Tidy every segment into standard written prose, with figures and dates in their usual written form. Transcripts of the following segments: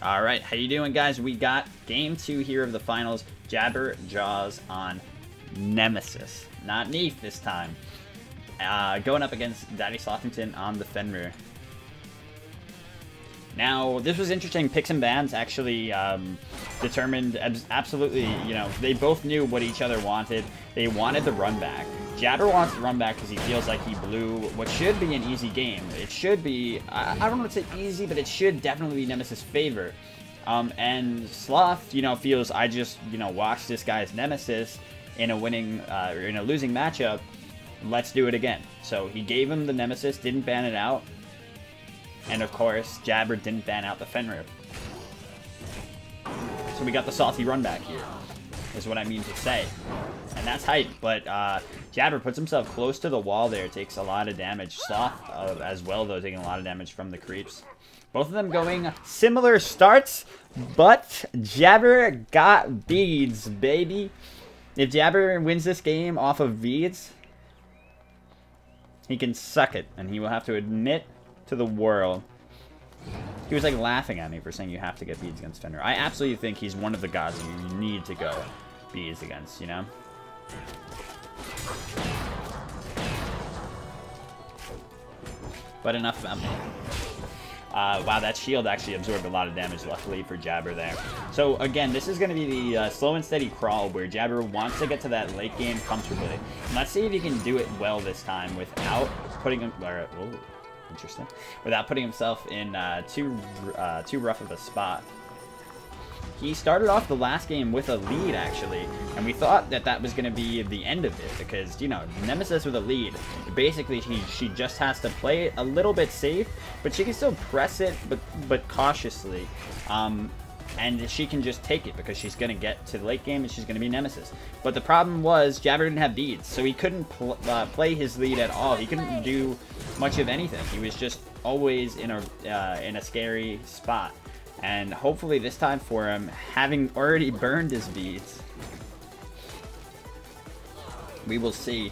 Alright, how you doing, guys? We got game 2 here of the finals. Jabber Jaws on Nemesis. Not Neef this time. Going up against Daddy Slothington on the Fenrir. Now, this was interesting. Picks and bans actually determined absolutely, you know, they both knew what each other wanted. They wanted the run back. Jabber wants the run back because he feels like he blew what should be an easy game. It should be, I don't want to say easy, but it should definitely be Nemesis' favor. And Sloth, you know, feels I just, you know, watched this guy's Nemesis in a winning, in a losing matchup. Let's do it again. So he gave him the Nemesis, didn't ban it out. And of course, Jabber didn't ban out the Fenrir. So we got the salty run back here, is what I mean to say. And that's hype, but Jabber puts himself close to the wall there, takes a lot of damage. Sloth as well, though, taking a lot of damage from the creeps. Both of them going similar starts, but Jabber got beads, baby. If Jabber wins this game off of beads, he can suck it, and he will have to admit to the world. He was like laughing at me for saying you have to get beads against Fenrir. I absolutely think he's one of the gods you need to go beads against, you know? But enough about me. Wow, that shield actually absorbed a lot of damage, luckily for Jabber there. So again, this is going to be the slow and steady crawl where Jabber wants to get to that late game comfortably. And let's see if he can do it well this time without putting him... Interesting. Without putting himself in too rough of a spot. He started off the last game with a lead, actually, and we thought that that was going to be the end of it because, you know, Nemesis with a lead, basically she just has to play it a little bit safe, but she can still press it, but cautiously, and she can just take it because she's going to get to the late game and she's going to be Nemesis. But the problem was Jabber didn't have beads, so he couldn't play his lead at all. He couldn't do much of anything. He was just always in a scary spot. And hopefully this time for him, having already burned his beads, we will see.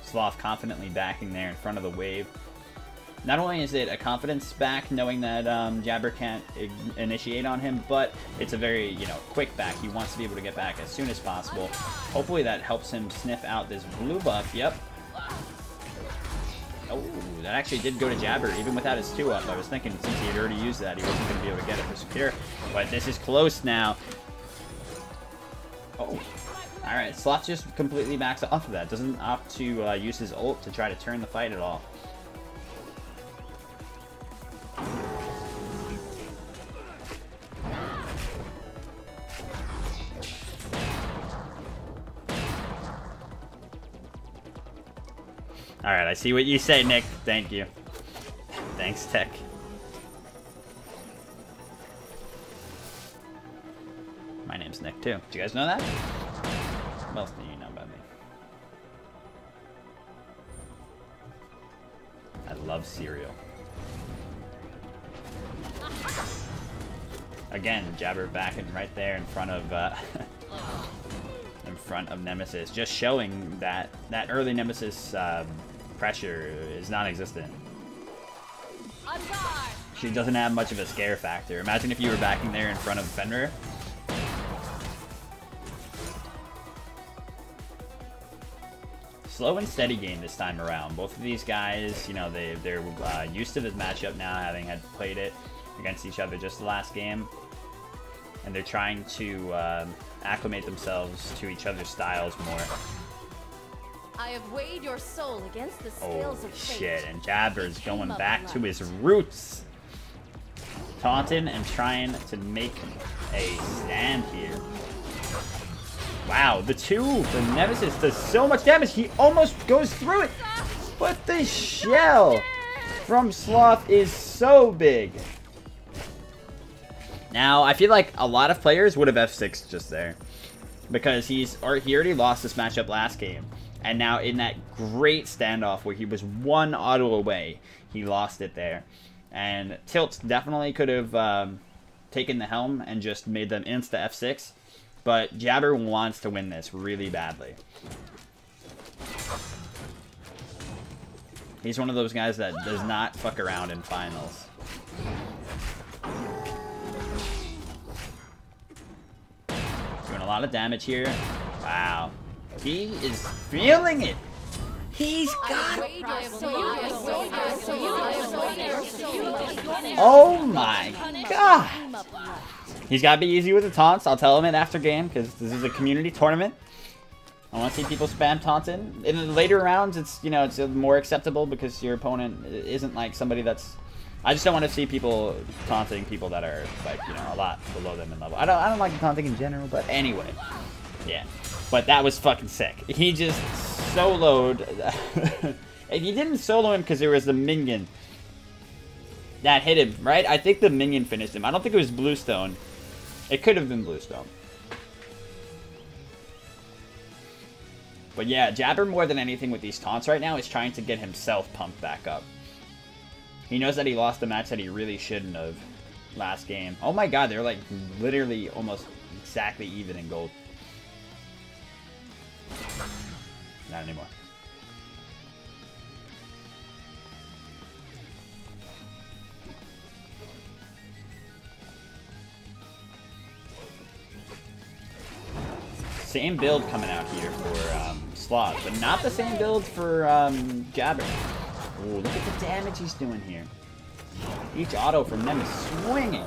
Sloth confidently backing there in front of the wave. Not only is it a confidence back, knowing that Jabber can't initiate on him, but it's a very, you know, quick back. He wants to be able to get back as soon as possible. Hopefully that helps him sniff out this blue buff. Yep. Oh, that actually did go to Jabber, even without his 2-up. I was thinking since he had already used that, he wasn't going to be able to get it for secure. But this is close now. Oh. Alright, Sloth just completely backs off of that. Doesn't opt to use his ult to try to turn the fight at all. Alright, I see what you say, Nick. Thank you. Thanks, Tech. My name's Nick, too. Do you guys know that? What else do you know about me? I love cereal. Again, Jabber backing right there in front of Nemesis, just showing that early Nemesis pressure is non-existent. She doesn't have much of a scare factor. Imagine if you were backing there in front of Fenrir. Slow and steady game this time around. Both of these guys, you know, they're used to this matchup now, having had played it against each other just the last game. And they're trying to acclimate themselves to each other's styles more. I have weighed your soul against the scales of fate. Shit, and Jabber's going back to his roots. Taunting and trying to make a stand here. Wow, the 2 from Nemesis does so much damage. He almost goes through it. But the shell from Sloth is so big. Now, I feel like a lot of players would have F6 just there. Because he already lost this matchup last game. And now in that great standoff where he was 1 auto away, he lost it there. And Tilt definitely could have taken the helm and just made them insta F6. But Jabber wants to win this really badly. He's one of those guys that does not fuck around in finals. Doing a lot of damage here. Wow. He is feeling it. He's got it. Oh my god. He's got to be easy with the taunts. I'll tell him it after game because this is a community tournament. I want to see people spam taunting. In the later rounds, it's, you know, it's more acceptable because your opponent isn't like somebody that's... I just don't want to see people taunting people that are, like, you know, a lot below them in level. I don't like the taunting in general, but anyway. Yeah. But that was fucking sick. He just soloed. And he didn't solo him because there was the minion that hit him, right? I think the minion finished him. I don't think it was Bluestone. It could have been Bluestone. But yeah, Jabber more than anything with these taunts right now is trying to get himself pumped back up. He knows that he lost the match that he really shouldn't have last game. Oh my god, they're like literally almost exactly even in gold. Not anymore. Same build coming out here for Sloth, but not the same build for Jabber. Ooh, look at the damage he's doing here. Each auto from them is swinging.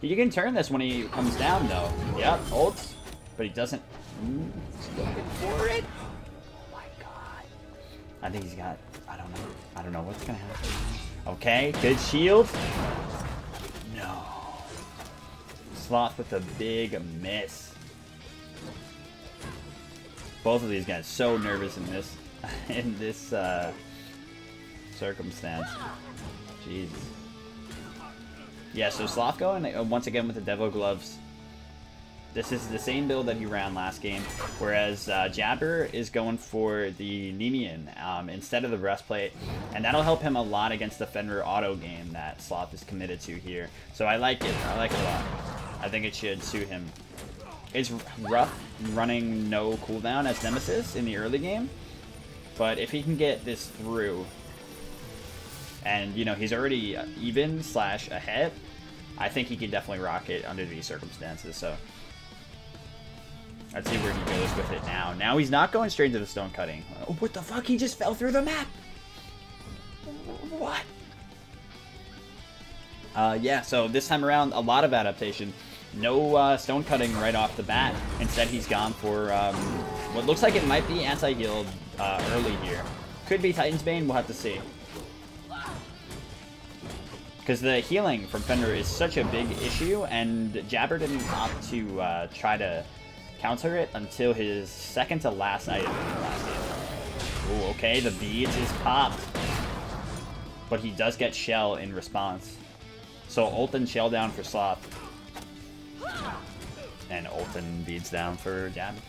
You can turn this when he comes down, though. Yep, ults, but he doesn't. He's looking for it. Oh my god. I think he's got. I don't know what's gonna happen. Okay, good shield. No. Sloth with a big miss. Both of these guys so nervous in this circumstance. Jesus. Yeah, so Sloth going once again with the Devil Gloves. This is the same build that he ran last game, whereas Jabber is going for the Nemean instead of the breastplate, and that'll help him a lot against the Fenrir auto game that Sloth is committed to here. So I like it. I like it a lot. I think it should suit him. It's rough running no cooldown as Nemesis in the early game, but if he can get this through, and you know he's already even / ahead, I think he can definitely rock it under these circumstances. So let's see where he goes with it now. Now he's not going straight to the stone cutting. Oh, what the fuck? He just fell through the map. What? Yeah. So this time around, a lot of adaptation. No stone cutting right off the bat. Instead, he's gone for what looks like it might be anti-heal early here. Could be Titan's Bane, we'll have to see. Because the healing from Fenrir is such a big issue, and Jabber didn't opt to try to counter it until his second to last item in the last game. Ooh, okay, the beads is popped. But he does get Shell in response. So ult and Shell down for Sloth. And ult and beads down for Jabber.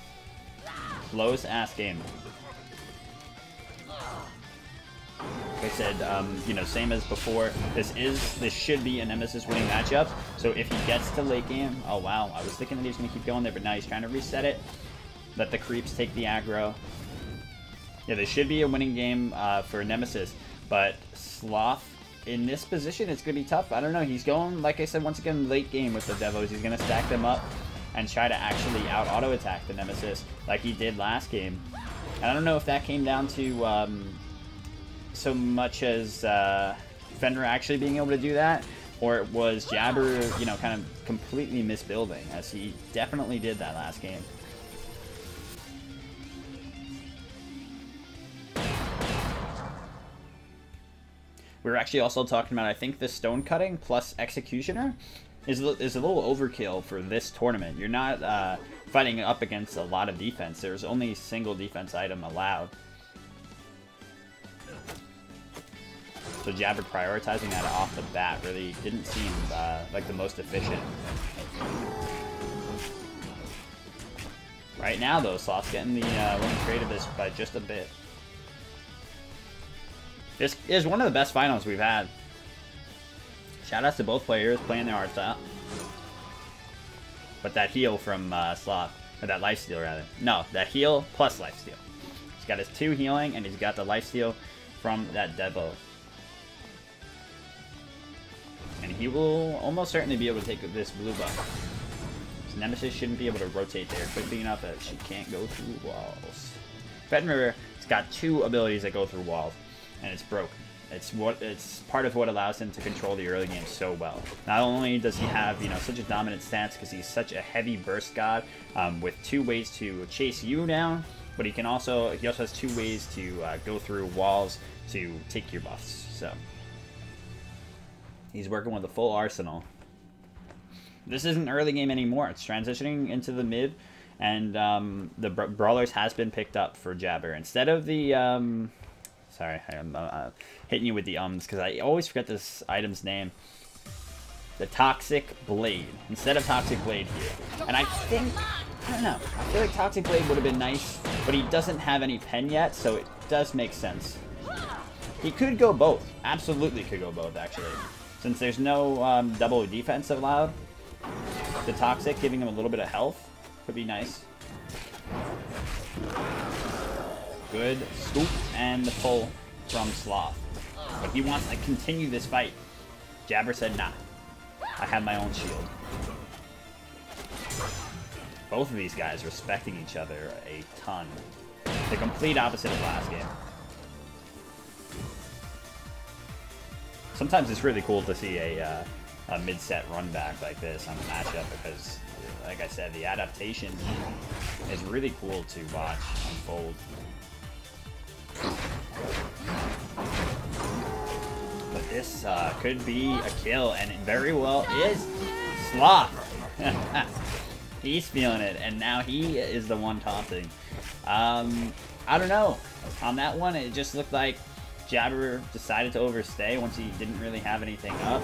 Close ass game. Like I said, you know, same as before. This should be a Nemesis winning matchup. So if he gets to late game, oh wow, I was thinking that he was gonna keep going there, but now he's trying to reset it. Let the creeps take the aggro. Yeah, this should be a winning game for Nemesis, but Sloth in this position, it's gonna be tough. I don't know. He's going, like I said, once again, late game with the Devos. He's gonna stack them up and try to actually out auto attack the Nemesis like he did last game. And I don't know if that came down to so much as Fenrir actually being able to do that, or it was Jabber, you know, kind of completely misbuilding, as he definitely did that last game. We were actually also talking about, I think, the stone cutting plus executioner is a little overkill for this tournament. You're not fighting up against a lot of defense. There's only a single defense item allowed. So Jabber prioritizing that off the bat really didn't seem like the most efficient. Right now, though, Sloth's getting the winning trade of this by just a bit. This is one of the best finals we've had. Shoutouts to both players playing their hearts out. But that heal from Sloth, or that lifesteal rather. No, that heal plus lifesteal. He's got his 2 healing and he's got the lifesteal. from that debuff. And he will almost certainly be able to take this blue buff. So Nemesis shouldn't be able to rotate there quickly enough that she can't go through walls. Fenrir has got 2 abilities that go through walls, and it's broken. It's part of what allows him to control the early game so well. Not only does he have, you know, such a dominant stance because he's such a heavy burst god with 2 ways to chase you down, but he also has 2 ways to go through walls to take your buffs. So he's working with a full arsenal. This isn't early game anymore. It's transitioning into the mid, and the brawlers has been picked up for Jabber instead of the. Sorry, I'm hitting you with the ums because I always forget this item's name. The Toxic Blade. Instead of Toxic Blade here. And I think, I don't know, I feel like Toxic Blade would have been nice, but he doesn't have any pen yet, so it does make sense. He could go both. Absolutely could go both, actually. Since there's no double defense allowed, the Toxic giving him a little bit of health could be nice. Good scoop and the pull from Sloth. But he wants to continue this fight. Jabber said, nah. I have my own shield. Both of these guys respecting each other a ton. The complete opposite of last game. Sometimes it's really cool to see a mid-set run back like this on a matchup because, like I said, the adaptation is really cool to watch unfold. But this could be a kill, and it very well is. Sloth! He's feeling it, and now he is the one taunting. I don't know. On that one, it just looked like Jabber decided to overstay once he didn't really have anything up.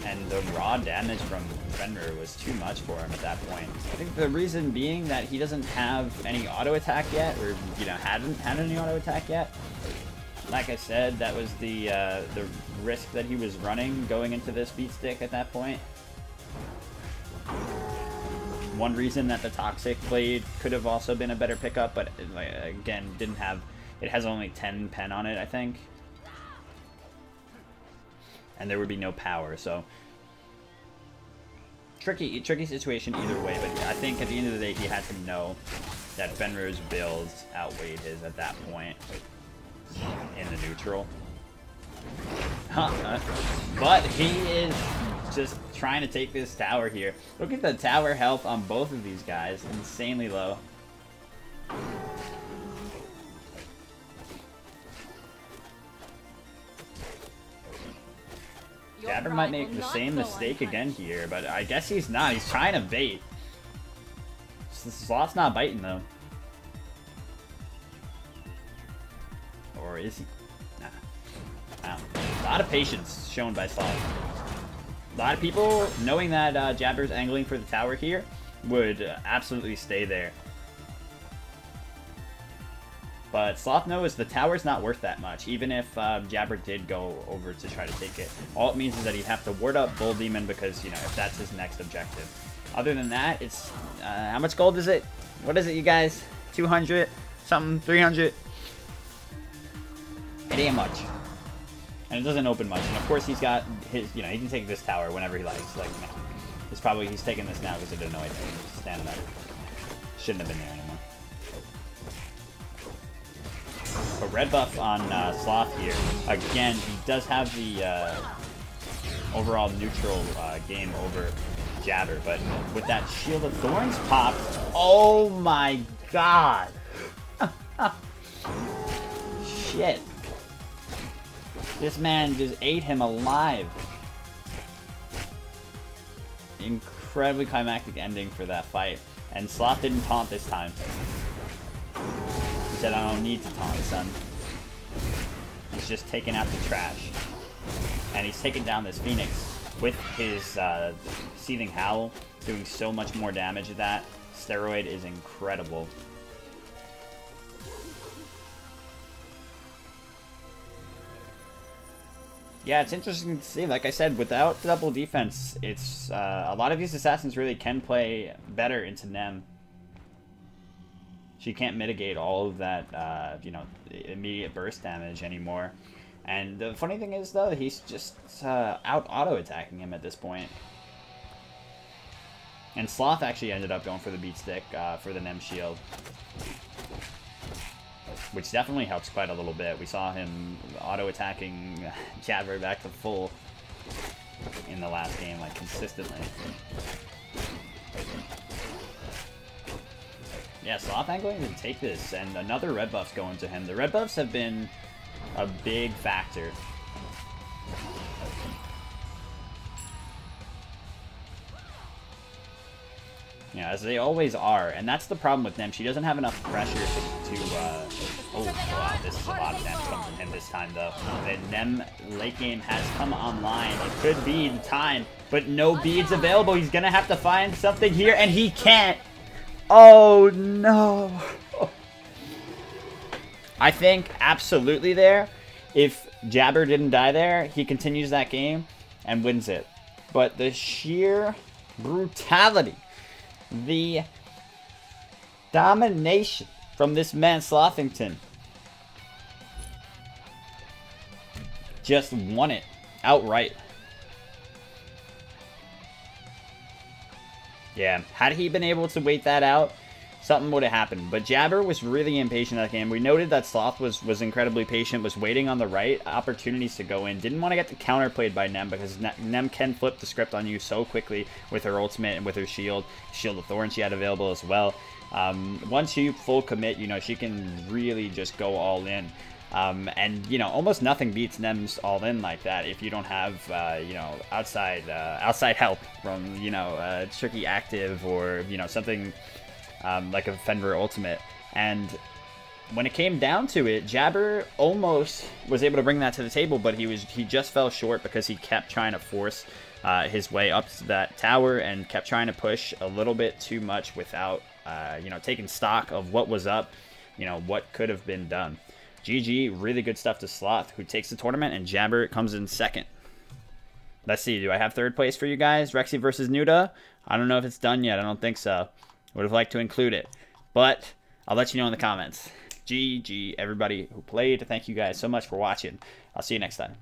And the raw damage from Fenrir was too much for him at that point. I think the reason being that he doesn't have any auto attack yet, or, you know, hadn't had any auto attack yet. Like I said, that was the risk that he was running going into this beat stick at that point. One reason that the Toxic Blade could have also been a better pickup, but again, didn't have. It has only 10 pen on it, I think. And there would be no power, so tricky situation either way. But I think at the end of the day, he had to know that Fenrir's builds outweighed his at that point in the neutral. But he is just trying to take this tower here. Look at the tower health on both of these guys, insanely low. Jabber might make the same mistake again here, but I guess he's not. He's trying to bait. Sloth's not biting, though. Or is he? Nah. Wow. A lot of patience shown by Sloth. A lot of people, knowing that Jabber's angling for the tower here, would absolutely stay there. But Sloth knows the tower's not worth that much, even if Jabber did go over to try to take it. All it means is that he'd have to ward up Bull Demon because, you know, if that's his next objective. Other than that, it's... how much gold is it? What is it, you guys? 200? Something? 300? It ain't much. And it doesn't open much. And of course he's got his... You know, he can take this tower whenever he likes. Like, he's taking this now because it annoyed him. Standing up. Shouldn't have been there anymore. A red buff on Sloth here. Again, he does have the overall neutral game over Jabber, but with that Shield of Thorns pop, oh my god! Shit. This man just ate him alive. Incredibly climactic ending for that fight. And Sloth didn't taunt this time. He said, I don't need to taunt, son. He's just taking out the trash. And he's taking down this Phoenix with his Seething Howl, doing so much more damage to that. Steroid is incredible. Yeah, it's interesting to see. Like I said, without double defense, it's a lot of these assassins really can play better into Nem. She can't mitigate all of that, you know, immediate burst damage anymore. And the funny thing is, though, he's just out auto-attacking him at this point. And Sloth actually ended up going for the beat stick for the Nem shield, which definitely helps quite a little bit. We saw him auto-attacking Jabber back to full in the last game, like, consistently. Yeah, Sloth angling to take this, and another red buff's going to him. The red buffs have been a big factor. Yeah, as they always are, and that's the problem with them. She doesn't have enough pressure to oh, wow, this is a lot of damage coming from him this time, though. The Nem late game has come online. It could be the time, but no beads available. He's gonna have to find something here, and he can't. Oh, no. I think absolutely there, if Jabber didn't die there, he continues that game and wins it. But the sheer brutality, the domination from this man Slothington just won it outright. Yeah, had he been able to wait that out, something would have happened. But Jabber was really impatient that game. We noted that Sloth was incredibly patient, was waiting on the right opportunities to go in. Didn't want to get the counterplayed by Nem, because Nem can flip the script on you so quickly with her ultimate and with her shield. Shield of Thorn she had available as well. Once you full commit, you know, she can really just go all in. And, you know, almost nothing beats Nem's all in like that if you don't have, you know, outside help from, you know, tricky active or, you know, something like a Fenrir ultimate. And when it came down to it, Jabber almost was able to bring that to the table, but he just fell short because he kept trying to force his way up to that tower and kept trying to push a little bit too much without, you know, taking stock of what was up, you know, what could have been done. GG, really good stuff to Sloth, who takes the tournament, and Jabber comes in second. Let's see, do I have third place for you guys? Rexy versus Nuda? I don't know if it's done yet. I don't think so. Would have liked to include it, but I'll let you know in the comments. GG, everybody who played. Thank you guys so much for watching. I'll see you next time.